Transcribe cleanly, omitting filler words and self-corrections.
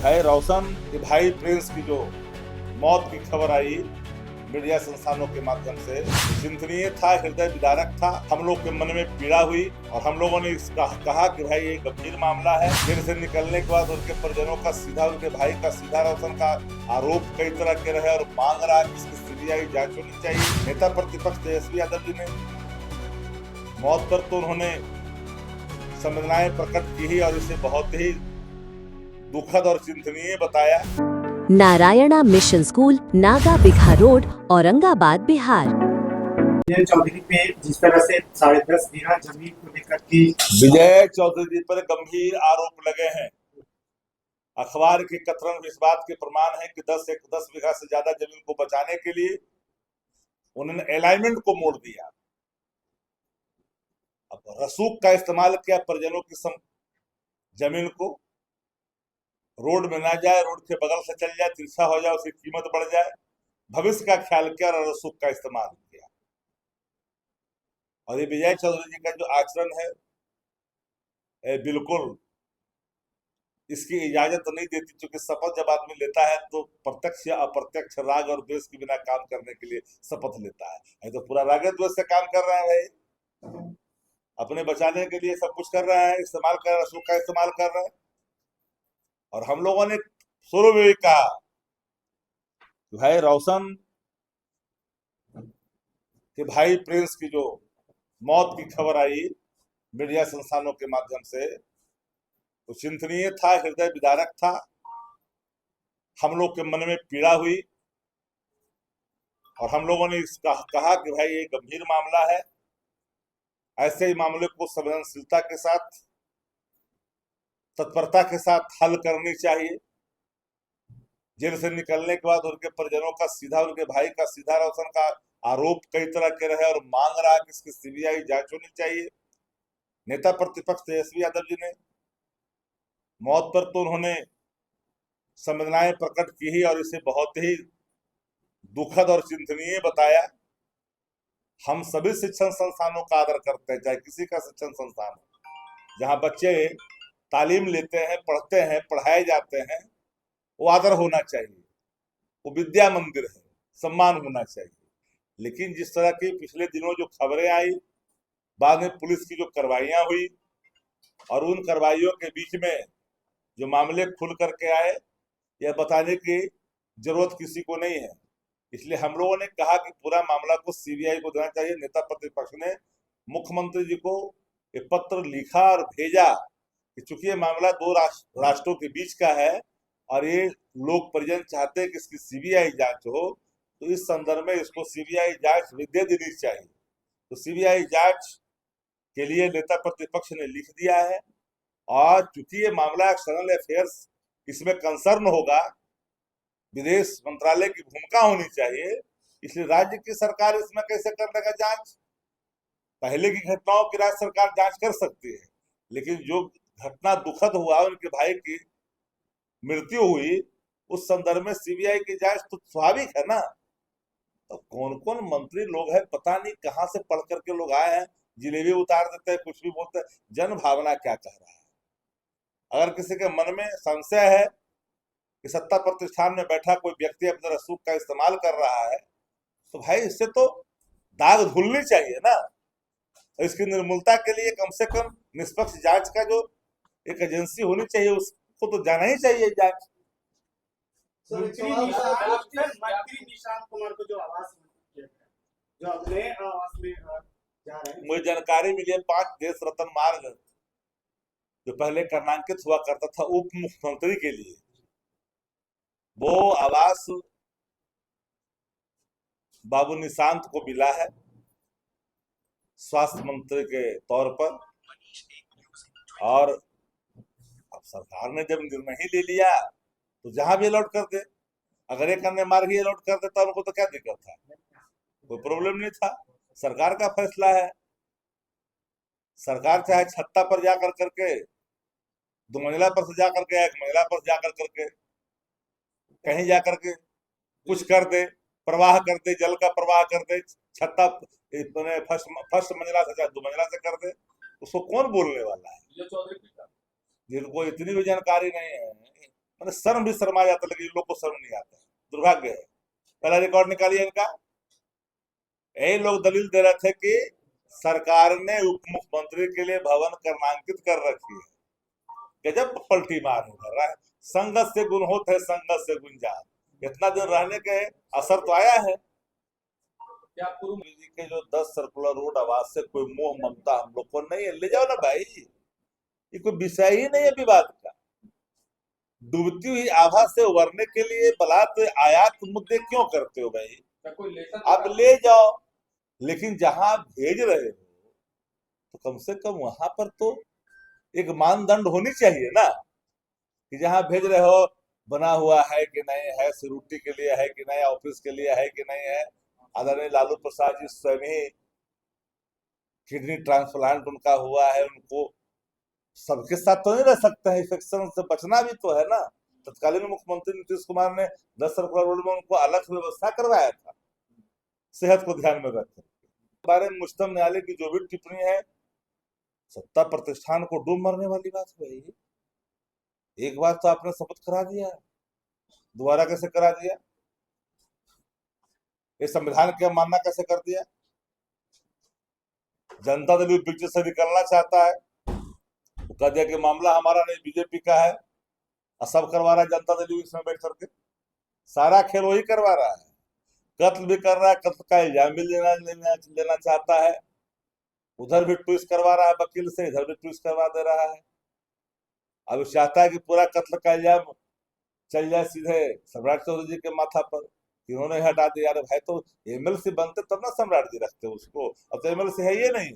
भाई रोशन के भाई प्रिंस की जो मौत की खबर आई मीडिया संस्थानों के माध्यम से चिंतनीय था, हृदय विदारक था। हम लोग के मन में पीड़ा हुई और हम लोगों ने कहा कि भाई ये गंभीर मामला है। जेल से निकलने के बाद उनके परिजनों का सीधा, उनके भाई का सीधा रोशन का आरोप कई तरह के रहे और मांग रहा है इसकी सीबीआई जांच होनी चाहिए। नेता प्रतिपक्ष तेजस्वी यादव जी ने मौत पर तो उन्होंने संवेदनाएं प्रकट की ही और इसे बहुत ही दुखद और चिंतनीय बताया। Narayana mission school, Naga Bigha road, Aurangabad, Bihar. Vijay Chaudhary पे जिस तरह से 10.5 बीघा जमीन को लेकर के विजय चौधरी जी पर गंभीर आरोप लगे हैं। अखबार के कथन इस बात के प्रमाण है कि 10 बीघा से ज्यादा जमीन को बचाने के लिए उन्होंने अलाइनमेंट को मोड़ दिया। अब रसूख का इस्तेमाल किया परिजनों की जमीन को, रोड में ना जाए, रोड के बगल से चल जाए, तिरछा हो जाए, उसकी कीमत बढ़ जाए, भविष्य का ख्याल किया और रसूख का इस्तेमाल किया। और ये विजय चौधरी जी का जो आचरण है बिल्कुल इसकी इजाजत नहीं देती, क्योंकि शपथ जब आदमी लेता है तो प्रत्यक्ष या अप्रत्यक्ष राग और द्वेष के बिना काम करने के लिए शपथ लेता है। तो पूरा राग द्वेष से काम कर रहा है भाई, अपने बचाने के लिए सब कुछ कर रहा है, इस्तेमाल कर रहा है, रसूख का इस्तेमाल कर रहा है। और हम लोगों ने शुरू में भी कहा कि भाई रोशन के भाई प्रिंस की जो मौत की खबर आई मीडिया संस्थानों के माध्यम से तो चिंतनीय था, हृदय विदारक था। हम लोग के मन में पीड़ा हुई और हम लोगों ने कहा कि भाई ये गंभीर मामला है। ऐसे ही मामले को संवेदनशीलता के साथ, तत्परता के साथ हल करनी चाहिए। जेल से निकलने के बाद उनके परिजनों का सीधा, उनके भाई का सीधा रोशन का आरोप कई तरह के रहे और मांग रहा है कि इसकी सीबीआई जांच होनी चाहिए। नेता प्रतिपक्ष तेजस्वी यादव जी ने मौत पर तो उन्होंने संवेदनाएं प्रकट की ही और इसे बहुत ही दुखद और चिंतनीय बताया। हम सभी शिक्षण संस्थानों का आदर करते हैं, चाहे किसी का शिक्षण संस्थान हो, जहां बच्चे तालीम लेते हैं, पढ़ते हैं, पढ़ाए जाते हैं, वो आदर होना चाहिए, वो विद्या मंदिर है, सम्मान होना चाहिए। लेकिन जिस तरह की पिछले दिनों जो खबरें आई, बाद में पुलिस की जो कार्रवाइयां हुई और उन कार्रवाइयों के बीच में जो मामले खुल करके आए, यह बताने की जरूरत किसी को नहीं है। इसलिए हम लोगों ने कहा कि पूरा मामला को सीबीआई को देना चाहिए। नेता प्रतिपक्ष ने मुख्यमंत्री जी को एक पत्र लिखा और भेजा कि चूंकि ये मामला दो राष्ट्रों के बीच का है और ये लोग परिजन चाहते हैं कि इसकी सीबीआई जांच हो, तो इस संदर्भ में इसको सीबीआई जांच दे देनी चाहिए। तो सीबीआई जांच के लिए नेता प्रतिपक्ष ने लिख दिया है और चूंकि ये मामला एक्सटर्नल अफेयर्स, इसमें कंसर्न होगा, विदेश मंत्रालय की भूमिका होनी चाहिए, इसलिए राज्य की सरकार इसमें कैसे कर देगा जांच। पहले की घटनाओं की राज्य सरकार जांच कर सकती है, लेकिन जो घटना दुखद हुआ, उनके भाई की मृत्यु हुई, उस संदर्भ में सीबीआई की जांच तो स्वाभाविक है ना। तो कौन कौन मंत्री लोग हैं, पता नहीं कहां से पढ़ करके लोग आए हैं, जिलेबी उतार देते हैं, कुछ भी बोलते हैं। जन भावना क्या कह रहा है? अगर किसी के मन में संशय है कि सत्ता प्रतिष्ठान में बैठा कोई व्यक्ति अपने रसूख का इस्तेमाल कर रहा है, तो भाई इससे तो दाग धुलनी चाहिए ना। तो इसकी निर्मूलता के लिए कम से कम निष्पक्ष जांच का जो एक एजेंसी होनी चाहिए, उसको तो जाना ही चाहिए जांच। मंत्री निशांत कुमार को जो आवास किया गया, जो अपने आवास में जा रहे हैं, मुझे जानकारी मिली है 5 देश रत्न मार्ग जो पहले कर्नांकित हुआ करता था उप मुख्यमंत्री के लिए, वो आवास बाबू निशांत को मिला है स्वास्थ्य मंत्री के तौर पर। और अब सरकार ने जब निर्णय ही ले लिया तो जहां भी अलॉट कर दे। अगर एक अन्य मार्ग ही अलॉट कर देता उनको तो क्या दिक्कत था, कोई प्रॉब्लम नहीं था। सरकार का फैसला है। सरकार चाहे छत्ता पर जाकर करके, 2 मंजिला पर से जाकर के, 1 मंजिला पर जाकर करके, कहीं जाकर के कुछ कर दे, प्रवाह कर दे, जल का प्रवाह कर दे, छत्ता फर्स्ट मंजिला से चाहे 2 मंजिला से कर दे, उसको कौन बोलने वाला है? जिनको इतनी भी जानकारी नहीं है मैंने शर्म भी शर्मा जाता, लेकिन इन लोग को शर्म नहीं आता। दुर्भाग्य है। पहला रिकॉर्ड निकालिए इनका। यही लोग दलील दे रहे थे कि सरकार ने उप मुख्यमंत्री के लिए भवन कर्णांकित कर रखी है। गजब पलटी मार कर रहा है। संगत से गुण होत है, संगत से गुंजान। इतना दिन रहने के असर तो आया है। क्या पूर्व जी के जो 10 सर्कुलर रोड आवाज से कोई मोह ममता हम लोग को नहीं है? ले जाओ ना भाई, ये कोई विषय ही नहीं है विवाद का। डूबती हुई आभा से उबरने के लिए बलात् आयात मुद्दे क्यों करते हो भाई? आप ले जाओ, लेकिन जहां भेज रहे हो तो कम से कम वहां पर तो एक मानदंड होनी चाहिए ना, कि जहां भेज रहे हो बना हुआ है कि नहीं है, सिक्योरिटी के लिए है कि नहीं, ऑफिस के लिए है कि नहीं है। आदरणीय लालू प्रसाद जी स्वयं ही किडनी ट्रांसप्लांट उनका हुआ है, उनको सबके साथ तो नहीं रह सकते हैं, इन्फेक्शन से बचना भी तो है ना। तत्कालीन मुख्यमंत्री नीतीश कुमार ने 10 सर्कुलर रोड में उनको अलग व्यवस्था करवाया था, सेहत को ध्यान में रखकर। बारे में उच्चतम न्यायालय की जो भी टिप्पणी है, सत्ता प्रतिष्ठान को डूब मरने वाली बात है भाई। एक बार तो आपने शपथ करा दिया, दोबारा कैसे करा दिया? ये संविधान की अवमानना कैसे कर दिया? जनता दल बीच से निकलना चाहता है, तो कह दिया कि मामला हमारा नहीं, बीजेपी का है, और सब करवा रहा है जनता दल इसमें बैठ करके। सारा खेल वही करवा रहा है। कत्ल भी कर रहा है, कत्ल का इल्जाम भी लेना चाहता है। उधर भी ट्विस्ट करवा रहा है वकील से, इधर भी ट्विस्ट करवा दे रहा है। अब चाहता है कि पूरा कत्ल का इल्जाम चल जाए सीधे सम्राट चौधरी जी के माथा पर, इन्होंने हटा दिया। अरे भाई, तो एमएलसी बनते तब ना सम्राट जी रखते उसको, अब तो एमएलसी है ये नहीं।